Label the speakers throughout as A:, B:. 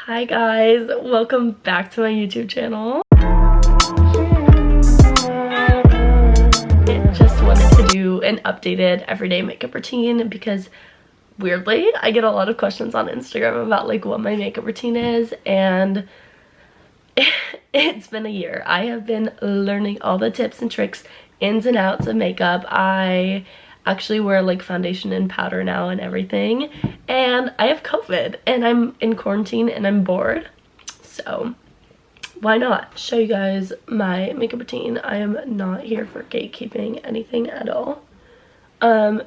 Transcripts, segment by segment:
A: Hi guys, welcome back to my YouTube channel. I just wanted to do an updated everyday makeup routine because weirdly I get a lot of questions on Instagram about like what my makeup routine is, and it's been a year. I have been learning all the tips and tricks, ins and outs of makeup. I actually wear like foundation and powder now and everything, and I have COVID and I'm in quarantine and I'm bored, so why not show you guys my makeup routine. I am not here for gatekeeping anything at all.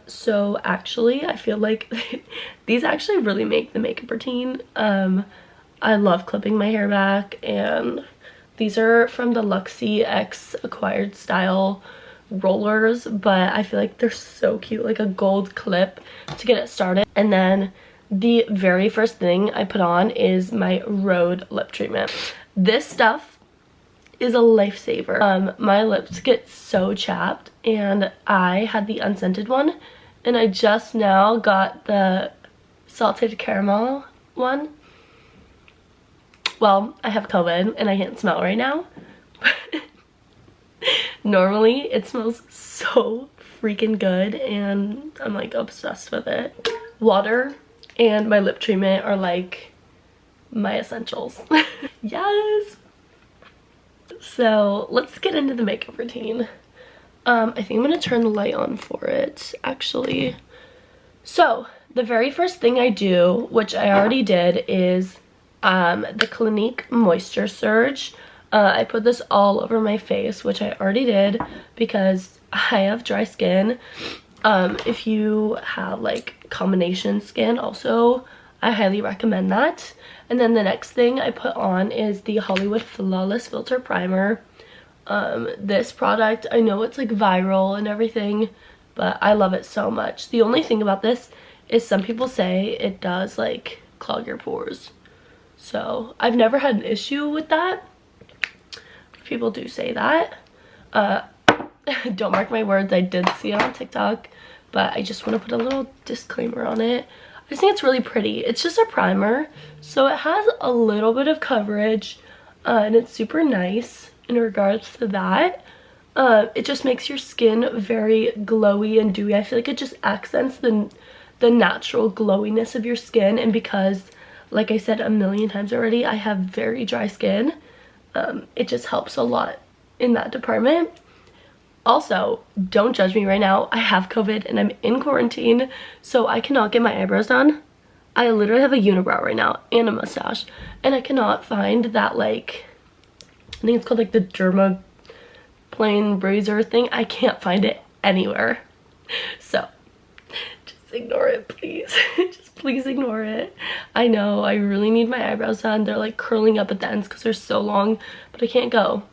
A: So actually I feel like these actually really make the makeup routine. I love clipping my hair back, and these are from the Luxie X Acquired Style rollers, but I feel like they're so cute, like a gold clip to get it started. And then the very first thing I put on is my Rhode lip treatment. This stuff is a lifesaver. My lips get so chapped, and I had the unscented one, and I just now got the salted caramel one. Well, I have COVID and I can't smell right now, but normally it smells so freaking good and I'm like obsessed with it. Water and my lip treatment are like my essentials. Yes! So let's get into the makeup routine. I think I'm gonna turn the light on for it actually. So the very first thing I do, which I already did, is the Clinique Moisture Surge. I put this all over my face, which I already did because I have dry skin. If you have like combination skin also, I highly recommend that. And then the next thing I put on is the Hollywood Flawless Filter Primer. This product, I know it's like viral and everything, but I love it so much. The only thing about this is some people say it does like clog your pores. So I've never had an issue with that. People do say that. Don't mark my words, I did see it on TikTok, but I just want to put a little disclaimer on it. I just think it's really pretty. It's just a primer, so it has a little bit of coverage, and it's super nice in regards to that. It just makes your skin very glowy and dewy. I feel like it just accents the natural glowiness of your skin, and because, like I said a million times already, I have very dry skin, it just helps a lot in that department. Also, don't judge me right now. I have COVID and I'm in quarantine, so I cannot get my eyebrows done. I literally have a unibrow right now and a mustache, and I cannot find that, like, I think it's called like the Derma Plane Brazier thing. I can't find it anywhere. So just ignore it, please. Just please ignore it. I know I really need my eyebrows done. They're like curling up at the ends because they're so long, but I can't go.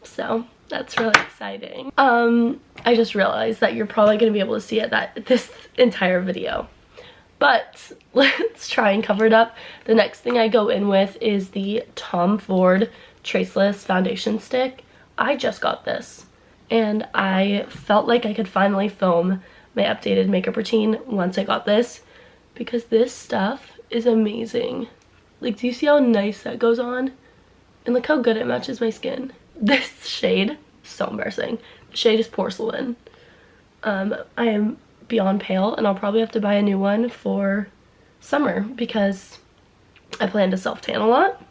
A: So that's really exciting. I just realized that you're probably going to be able to see it this entire video, but let's try and cover it up. The next thing I go in with is the Tom Ford Traceless foundation stick. I just got this and I felt like I could finally film my updated makeup routine once I got this, because this stuff is amazing. Like, do you see how nice that goes on? And look how good it matches my skin. This shade, so embarrassing. The shade is Porcelain. I am beyond pale, and I'll probably have to buy a new one for summer because I plan to self-tan a lot.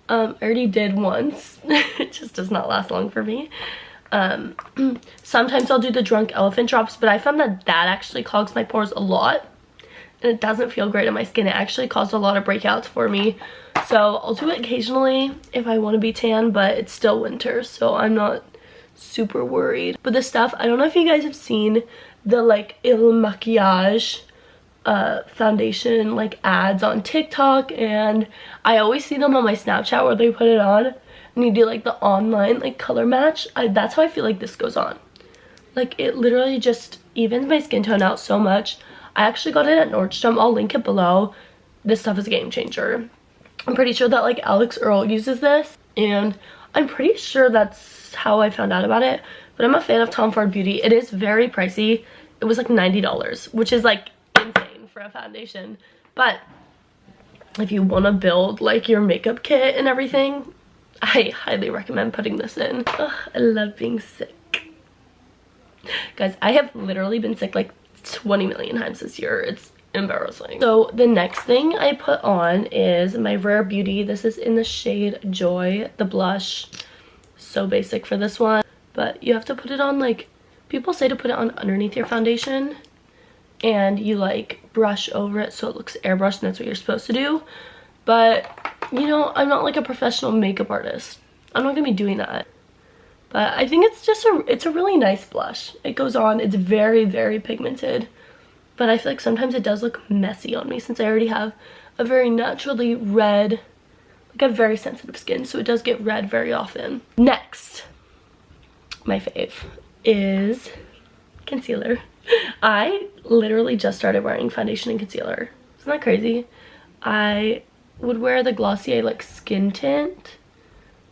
A: I already did once. It just does not last long for me. Sometimes I'll do the Drunk Elephant drops, but I found that that actually clogs my pores a lot, and it doesn't feel great on my skin. It actually caused a lot of breakouts for me. So I'll do it occasionally if I want to be tan, but it's still winter, so I'm not super worried. But this stuff, I don't know if you guys have seen the like Il Maquillage foundation like ads on TikTok, and I always see them on my Snapchat where they put it on and you do like the online like color match. That's how I feel like this goes on. Like, it literally just evens my skin tone out so much. I actually got it at Nordstrom. I'll link it below. This stuff is a game changer. I'm pretty sure that like Alex Earl uses this, and I'm pretty sure that's how I found out about it. But I'm a fan of Tom Ford Beauty. It is very pricey. It was like $90, which is like insane for a foundation, but if you want to build like your makeup kit and everything, I highly recommend putting this in. Ugh, I love being sick. Guys, I have literally been sick like 20 million times this year. It's embarrassing. So the next thing I put on is my Rare Beauty. This is in the shade Joy, the blush. So basic for this one, but you have to put it on, like, people say to put it on underneath your foundation and you like brush over it so it looks airbrushed, and that's what you're supposed to do. But you know, I'm not like a professional makeup artist. I'm not gonna be doing that. But I think it's just it's a really nice blush. It goes on, it's very, very pigmented. But I feel like sometimes it does look messy on me since I already have a very naturally red, like I have very sensitive skin, so it does get red very often. Next, my fave is concealer. I literally just started wearing foundation and concealer. Isn't that crazy? I would wear the Glossier like skin tint,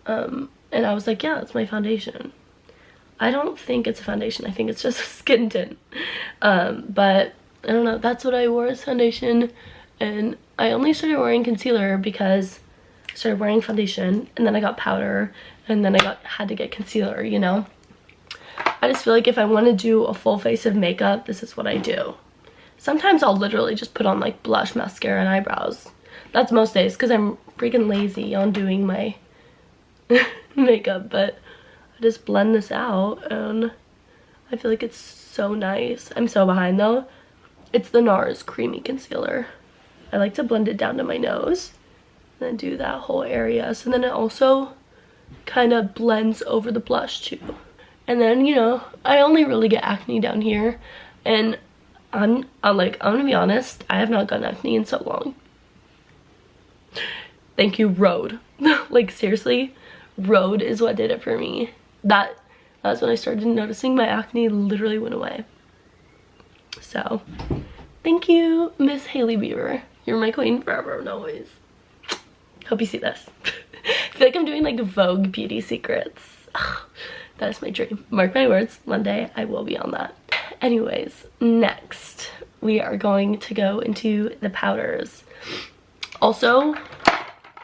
A: and I was like, yeah, that's my foundation. I don't think it's a foundation, I think it's just a skin tint. But I don't know, that's what I wore as foundation, and I only started wearing concealer because I started wearing foundation, and then I got powder, and then I had to get concealer, you know? I just feel like if I want to do a full face of makeup, this is what I do. Sometimes I'll literally just put on like blush, mascara, and eyebrows. That's most days because I'm freaking lazy on doing my makeup, but I just blend this out and I feel like it's so nice. I'm so behind though. It's the Nars Creamy Concealer. I like to blend it down to my nose and then do that whole area. So then it also kind of blends over the blush too. And then, you know, I only really get acne down here, and I'm gonna be honest, I have not gotten acne in so long. Thank you, Rhode. Like seriously, Rhode is what did it for me. That's when I started noticing my acne literally went away. So, thank you, Miss Hailey Bieber. You're my queen forever and always. Hope you see this. I feel like I'm doing like Vogue Beauty Secrets. That is my dream. Mark my words, one day I will be on that. Anyways, next we are going to go into the powders. Also,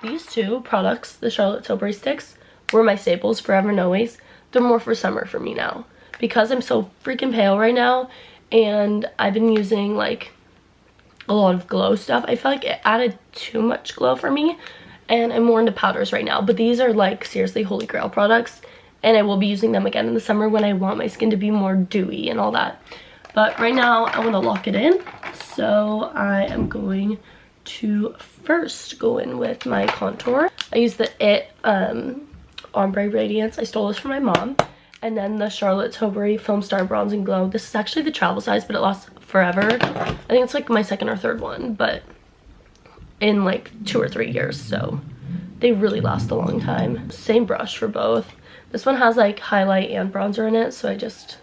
A: these two products, the Charlotte Tilbury sticks, were my staples forever and always. They're more for summer for me now because I'm so freaking pale right now, and I've been using like a lot of glow stuff. I feel like it added too much glow for me, and I'm more into powders right now. But these are like seriously holy grail products, and I will be using them again in the summer when I want my skin to be more dewy and all that. But right now I want to lock it in, so I am going to first go in with my contour. I use the It Ombre Radiance. I stole this from my mom. And then the Charlotte Tilbury Filmstar Bronze and Glow. This is actually the travel size, but it lasts forever. I think it's like my second or third one, but in like 2 or 3 years, so they really last a long time. Same brush for both. This one has like highlight and bronzer in it, so I just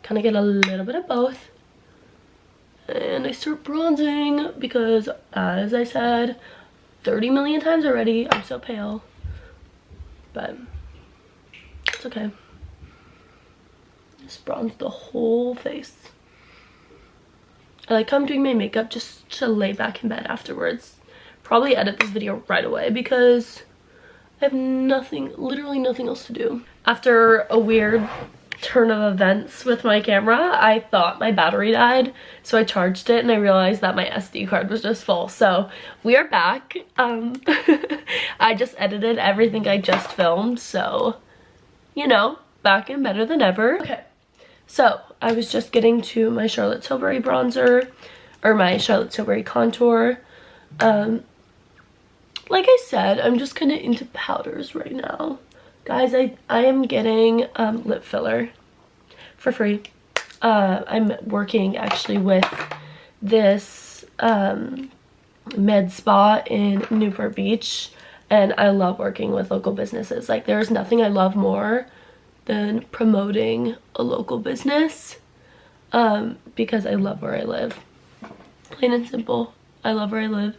A: kind of get a little bit of both. And I start bronzing because, as I said 30 million times already, I'm so pale. But it's okay. Just bronze the whole face. I like how I'm doing my makeup just to lay back in bed afterwards. Probably edit this video right away because I have nothing, literally nothing else to do. After a weird turn of events with my camera, I thought my battery died, so I charged it and I realized that my SD card was just full. So we are back. I just edited everything I just filmed, so you know, back and better than ever. Okay, so I was just getting to my Charlotte Tilbury bronzer, or my Charlotte Tilbury contour. Like I said, I'm just kind of into powders right now. Guys, I am getting lip filler for free. I'm working actually with this med spa in Newport Beach, and I love working with local businesses. Like, there's nothing I love more than promoting a local business, because I love where I live. Plain and simple, I love where I live,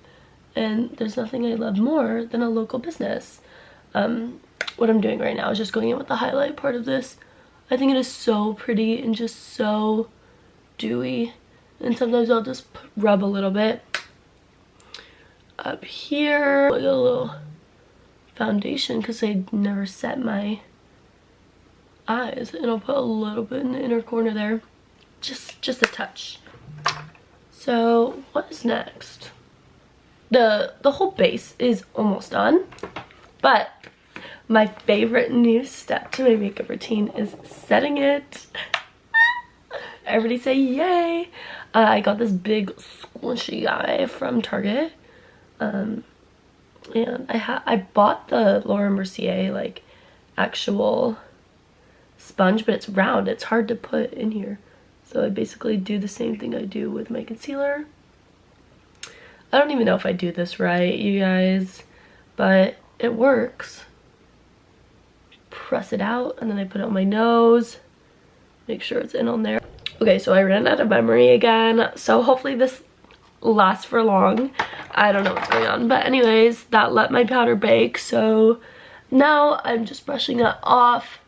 A: and there's nothing I love more than a local business. What I'm doing right now is just going in with the highlight part of this. I think it is so pretty and just so dewy, and sometimes I'll just rub a little bit. up here. I got a little foundation because I never set my eyes, and I'll put a little bit in the inner corner there, just a touch. So what is next? The whole base is almost done, but my favorite new step to my makeup routine is setting it. Everybody say yay. I got this big squishy guy from Target, and I bought the Mercier like actual sponge, but it's round. It's hard to put in here, so I basically do the same thing I do with my concealer. I don't even know if I do this right, you guys, but it works. Press it out, and then I put it on my nose, make sure it's in on there. Okay, so I ran out of memory again, so hopefully this lasts for long. I don't know what's going on, but anyways, that let my powder bake, so now I'm just brushing it off.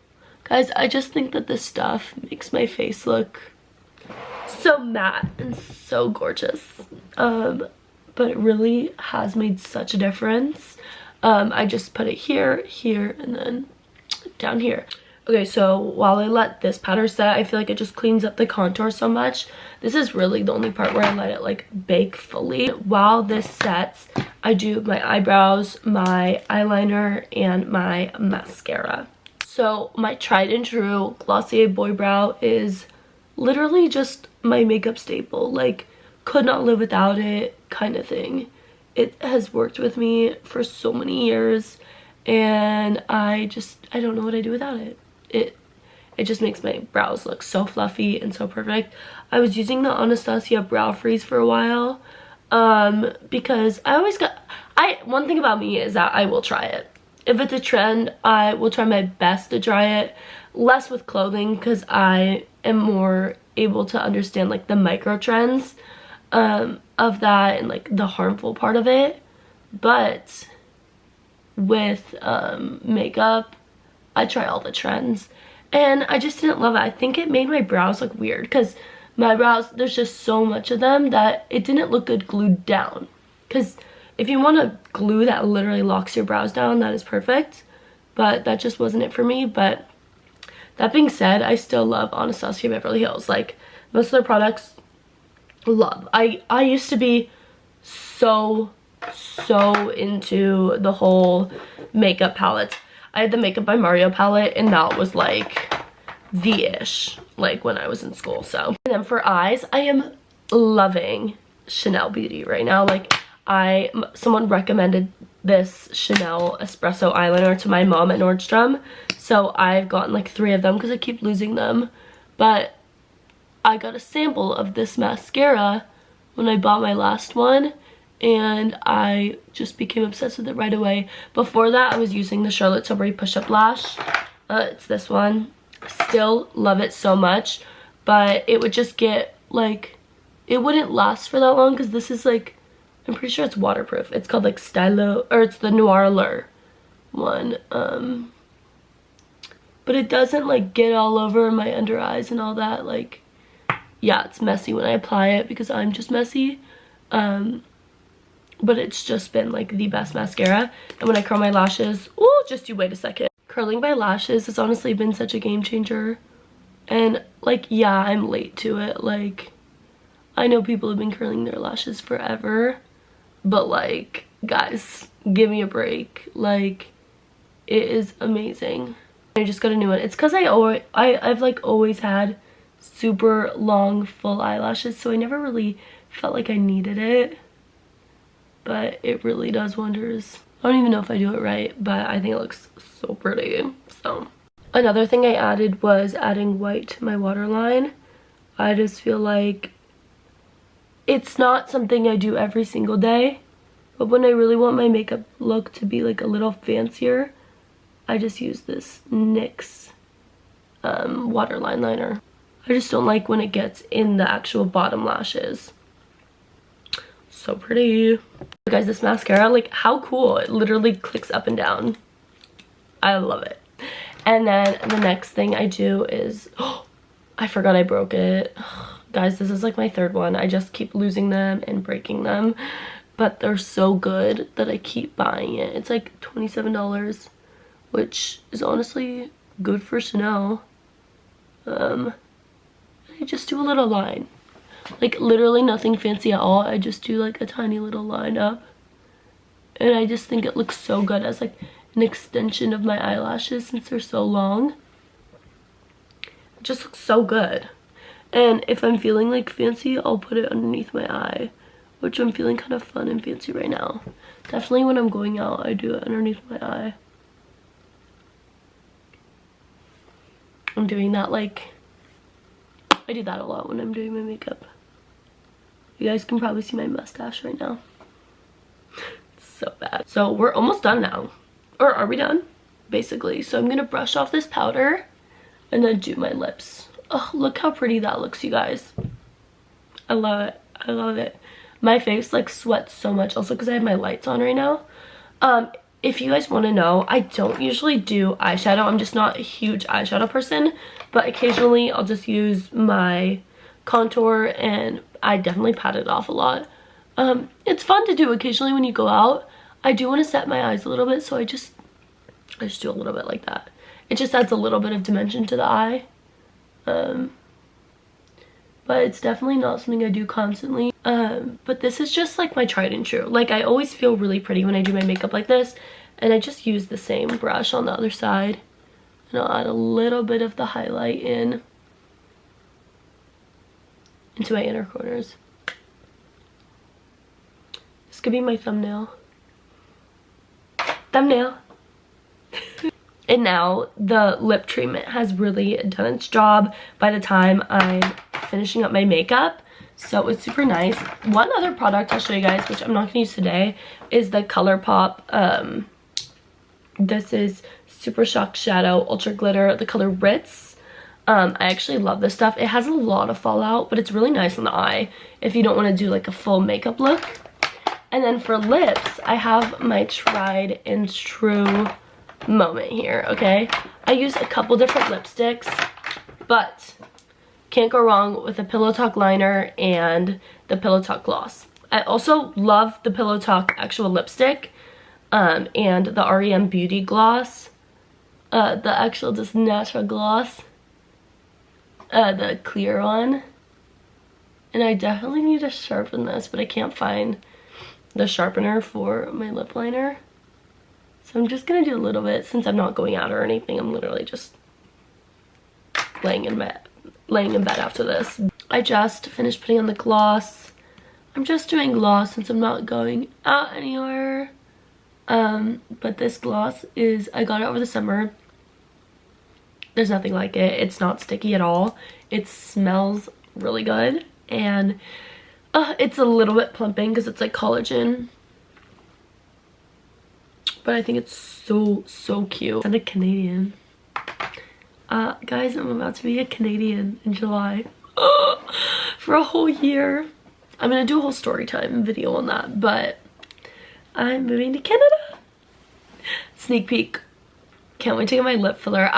A: Guys, I just think that this stuff makes my face look so matte and so gorgeous, but it really has made such a difference. I just put it here, here, and then down here. Okay, so while I let this powder set, I feel like it just cleans up the contour so much. This is really the only part where I let it like bake fully. While this sets, I do my eyebrows, my eyeliner, and my mascara. So my tried and true Glossier Boy Brow is literally just my makeup staple. Like, could not live without it kind of thing. It has worked with me for so many years, and I don't know what I do without it. It just makes my brows look so fluffy and so perfect. I was using the Anastasia Brow Freeze for a while, because one thing about me is that I will try it. If it's a trend, I will try my best to try it. Less with clothing, because I am more able to understand like the micro trends of that and like the harmful part of it. But with makeup, I try all the trends, and I just didn't love it. I think it made my brows look weird, because my brows, there's just so much of them that it didn't look good glued down. Because if you want a glue that literally locks your brows down, that is perfect, but that just wasn't it for me. But that being said, I still love Anastasia Beverly Hills. Like, most of their products, love. I used to be so into the whole makeup palettes. I had the Makeup by Mario palette, and that was like the ish, like when I was in school. So, and then for eyes, I am loving Chanel Beauty right now. Like, someone recommended this Chanel espresso eyeliner to my mom at Nordstrom, so I've gotten like 3 of them because I keep losing them. But I got a sample of this mascara when I bought my last one, and I just became obsessed with it right away. Before that, I was using the Charlotte Tilbury Push-Up Lash. It's this one. Still love it so much, but it would just get like, it wouldn't last for that long, because this is like, I'm pretty sure it's waterproof. It's called like Stylo, or it's the Noir Allure one. But it doesn't like get all over my under eyes and all that. Like, yeah, it's messy when I apply it because I'm just messy. But it's just been like the best mascara. And when I curl my lashes, oh, just you wait a second. Curling my lashes has honestly been such a game changer. And like, yeah, I'm late to it. Like, I know people have been curling their lashes forever, but like, guys, give me a break. Like, it is amazing. I just got a new one. It's because I've like always had super long full eyelashes, so I never really felt like I needed it, but it really does wonders. I don't even know if I do it right, but I think it looks so pretty. So another thing I added was adding white to my waterline. I just feel like it's not something I do every single day, but when I really want my makeup look to be like a little fancier, I just use this NYX waterline liner. I just don't like when it gets in the actual bottom lashes. So pretty. Guys, this mascara, like, how cool. It literally clicks up and down. I love it. And then the next thing I do is, oh, I forgot I broke it. Guys, this is like my 3rd one. I just keep losing them and breaking them. but they're so good that I keep buying it. It's like $27, which is honestly good for Chanel. I just do a little line, like literally nothing fancy at all. I just do like a tiny little line up, and I just think it looks so good as like an extension of my eyelashes since they're so long. It just looks so good. And if I'm feeling like fancy, I'll put it underneath my eye, which I'm feeling kind of fun and fancy right now. Definitely when I'm going out, I do it underneath my eye. I'm doing that like, I do that a lot when I'm doing my makeup. You guys can probably see my mustache right now. It's so bad. So we're almost done now. Or are we done? Basically. So I'm gonna brush off this powder and then do my lips. Oh, look how pretty that looks, you guys. I love it. I love it. My face like sweats so much also because I have my lights on right now. If you guys want to know, I don't usually do eyeshadow. I'm just not a huge eyeshadow person, but occasionally I'll just use my contour, and I definitely pat it off a lot. It's fun to do occasionally when you go out. I do want to set my eyes a little bit, so I just do a little bit like that. It just adds a little bit of dimension to the eye. But it's definitely not something I do constantly. But this is just like my tried and true. Like I always feel really pretty when I do my makeup like this, and I just use the same brush on the other side, and I'll add a little bit of the highlight into my inner corners. This could be my thumbnail. And now the lip treatment has really done its job by the time I'm finishing up my makeup. So it's super nice. One other product I'll show you guys, which I'm not going to use today, is the ColourPop. This is Super Shock Shadow Ultra Glitter, the color Ritz. I actually love this stuff. It has a lot of fallout, but it's really nice on the eye if you don't want to do like a full makeup look. And then for lips, I have my tried and true moment here, okay? I use a couple different lipsticks, but can't go wrong with a Pillow Talk liner and the Pillow Talk gloss. I also love the Pillow Talk actual lipstick and the r.e.m beauty gloss, the actual just natural gloss, the clear one. And I definitely need to sharpen this, but I can't find the sharpener for my lip liner. So I'm just gonna do a little bit since I'm not going out or anything. I'm literally just laying in bed after this. I just finished putting on the gloss. I'm just doing gloss since I'm not going out anywhere. But this gloss is, I got it over the summer. There's nothing like it. It's not sticky at all. It smells really good, and it's a little bit plumping because it's like collagen. But I think it's so cute. I'm a Canadian. Guys, I'm about to be a Canadian in July. For a whole year. I'm gonna do a whole story time video on that, but I'm moving to Canada. Sneak peek. Can't wait to get my lip filler.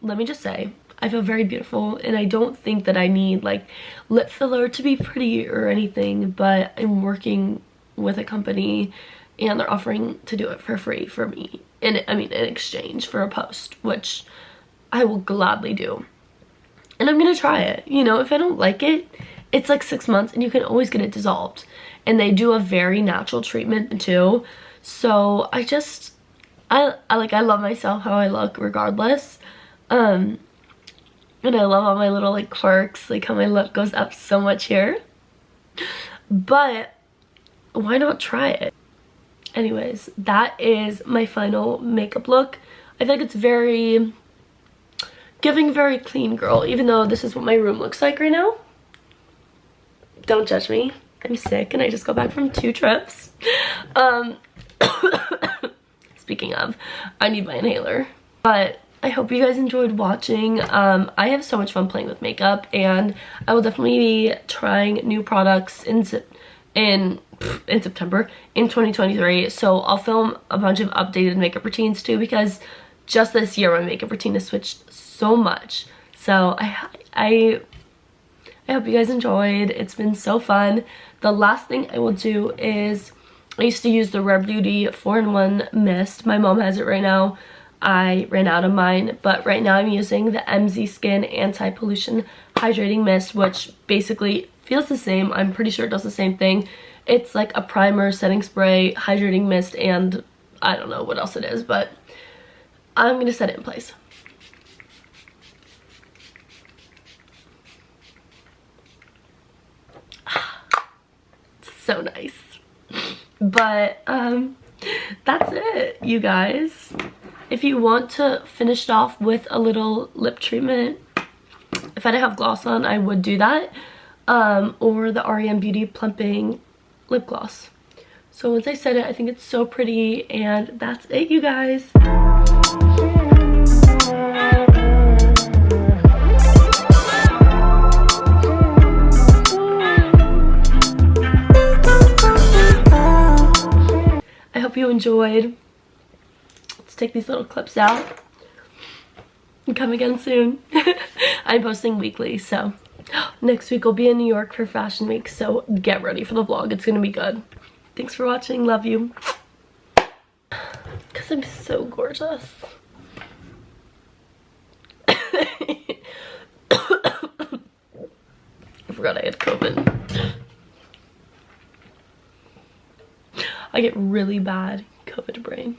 A: Let me just say, I feel very beautiful, and I don't think that I need like lip filler to be pretty or anything, but I'm working with a company and they're offering to do it for free for me, in exchange for a post, which I will gladly do. And I'm gonna try it. You know, if I don't like it, it's like 6 months and you can always get it dissolved. And they do a very natural treatment too. So I love myself how I look regardless. And I love all my little like quirks, like how my lip goes up so much here. But why not try it? Anyways, that is my final makeup look. I think it's very giving, very clean girl, even though this is what my room looks like right now. Don't judge me. I'm sick and I just got back from 2 trips. Speaking of, I need my inhaler. But I hope you guys enjoyed watching. I have so much fun playing with makeup, and I will definitely be trying new products in September in 2023. So I'll film a bunch of updated makeup routines too, because just this year my makeup routine has switched so much. So I hope you guys enjoyed. It's been so fun. The last thing I will do is I used to use the Rare Beauty 4-in-1 mist. My mom has it right now. I ran out of mine, but right now I'm using the MZ Skin Anti-Pollution Hydrating Mist, which basically feels the same. I'm pretty sure it does the same thing. It's like a primer, setting spray, hydrating mist, and I don't know what else it is, but I'm gonna set it in place. So nice. But that's it, you guys. If you want to finish it off with a little lip treatment, if I didn't have gloss on, I would do that, or the r.e.m. Beauty Plumping Lip Gloss. So once I set it, I think it's so pretty, and that's it, you guys. I hope you enjoyed. Let's take these little clips out and come again soon. I'm posting weekly, so next week we'll be in New York for Fashion Week, so get ready for the vlog. It's gonna be good. Thanks for watching. Love you. Because I'm so gorgeous. I forgot I had COVID. I get really bad COVID brain.